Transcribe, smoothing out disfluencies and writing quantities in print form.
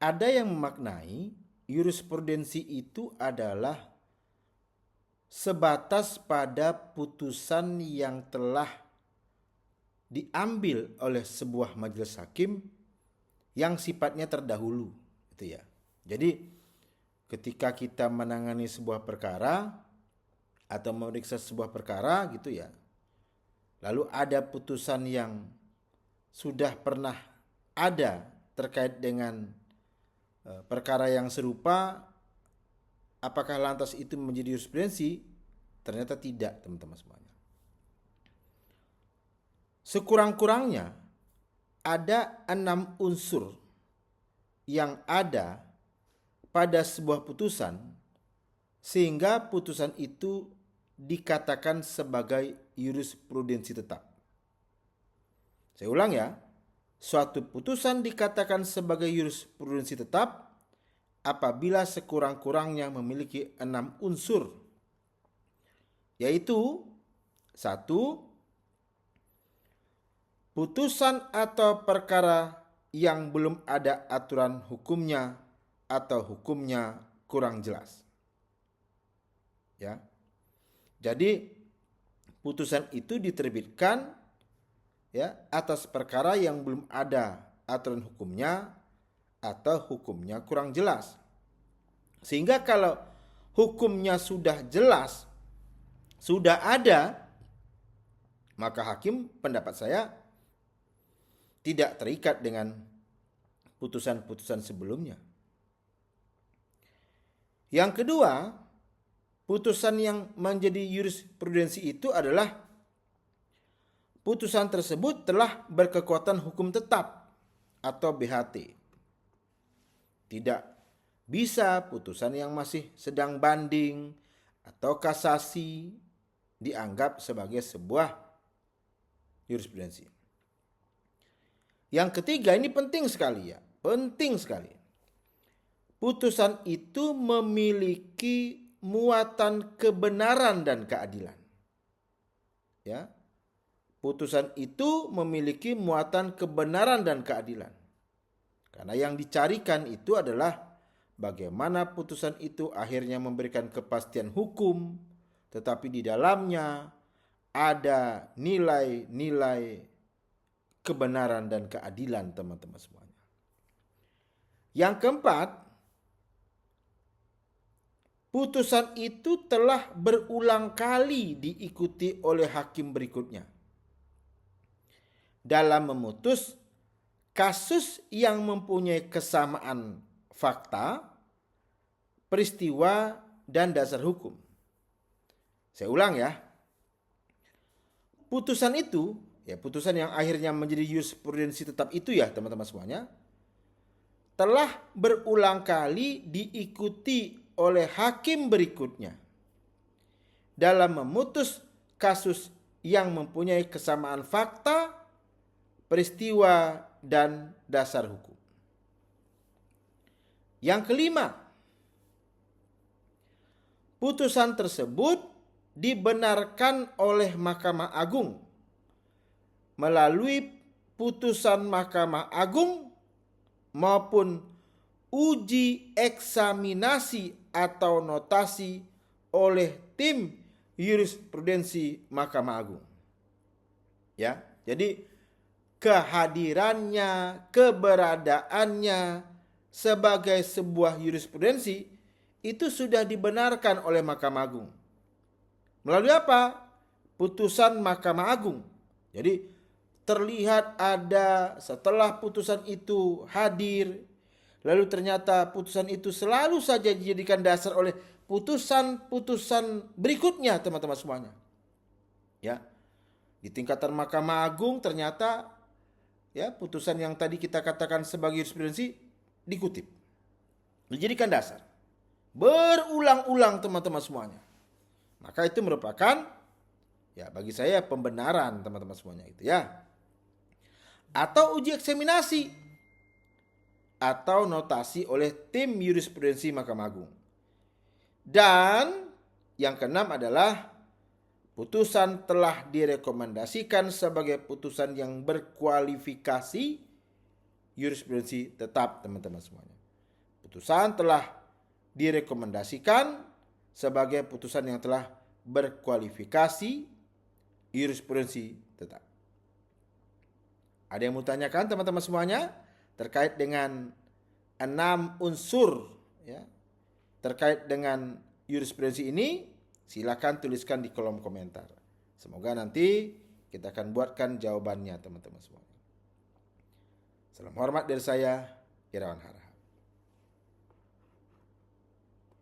ada yang memaknai jurisprudensi itu adalah sebatas pada putusan yang telah diambil oleh sebuah majelis hakim yang sifatnya terdahulu, gitu ya. Jadi ketika kita menangani sebuah perkara atau memeriksa sebuah perkara gitu ya, lalu ada putusan yang sudah pernah ada terkait dengan perkara yang serupa, apakah lantas itu menjadi jurisprudensi? Ternyata tidak, teman-teman semuanya. Sekurang-kurangnya ada 6 unsur yang ada pada sebuah putusan sehingga putusan itu dikatakan sebagai jurisprudensi tetap. Saya ulang ya, suatu putusan dikatakan sebagai jurisprudensi tetap apabila sekurang-kurangnya memiliki 6 unsur, yaitu 1. Putusan atau perkara yang belum ada aturan hukumnya atau hukumnya kurang jelas. Ya. Jadi putusan itu diterbitkan ya atas perkara yang belum ada aturan hukumnya atau hukumnya kurang jelas. Sehingga kalau hukumnya sudah jelas, sudah ada, maka hakim, pendapat saya, tidak terikat dengan putusan-putusan sebelumnya. Yang kedua, putusan yang menjadi jurisprudensi itu adalah putusan tersebut telah berkekuatan hukum tetap atau BHT. Tidak bisa putusan yang masih sedang banding atau kasasi dianggap sebagai sebuah jurisprudensi. Yang ketiga, ini penting sekali ya, penting sekali. Putusan itu memiliki muatan kebenaran dan keadilan. Ya. Putusan itu memiliki muatan kebenaran dan keadilan. Karena yang dicarikan itu adalah bagaimana putusan itu akhirnya memberikan kepastian hukum, tetapi di dalamnya ada nilai-nilai kebenaran dan keadilan, teman-teman semuanya. Yang keempat, putusan itu telah berulang kali diikuti oleh hakim berikutnya dalam memutus kasus yang mempunyai kesamaan fakta, peristiwa, dan dasar hukum. Saya ulang ya. Putusan itu, ya putusan yang akhirnya menjadi jurisprudensi tetap itu ya teman-teman semuanya, telah berulang kali diikuti oleh hakim berikutnya dalam memutus kasus yang mempunyai kesamaan fakta, peristiwa, dan dasar hukum. Yang kelima, putusan tersebut dibenarkan oleh Mahkamah Agung melalui putusan Mahkamah Agung maupun uji eksaminasi atau notasi oleh tim jurisprudensi Mahkamah Agung. Ya, jadi kehadirannya, keberadaannya sebagai sebuah jurisprudensi itu sudah dibenarkan oleh Mahkamah Agung. Melalui apa? Putusan Mahkamah Agung. Jadi terlihat ada setelah putusan itu hadir, lalu ternyata putusan itu selalu saja dijadikan dasar oleh putusan-putusan berikutnya, teman-teman semuanya. Ya. Di tingkatan Mahkamah Agung ternyata ya putusan yang tadi kita katakan sebagai jurisprudensi dikutip, dijadikan dasar. Berulang-ulang, teman-teman semuanya. Maka itu merupakan ya bagi saya pembenaran, teman-teman semuanya itu ya. Atau uji eksaminasi atau notasi oleh tim jurisprudensi Mahkamah Agung. Dan yang keenam adalah putusan telah direkomendasikan sebagai putusan yang berkualifikasi jurisprudensi tetap, teman-teman semuanya. putusan telah direkomendasikan sebagai putusan yang telah berkualifikasi jurisprudensi tetap. Ada yang mau tanyakan teman-teman semuanya terkait dengan 6 unsur ya, terkait dengan jurisprudensi ini? Silakan tuliskan di kolom komentar. Semoga nanti kita akan buatkan jawabannya teman-teman semua. Salam hormat dari saya, Irawan Harahap.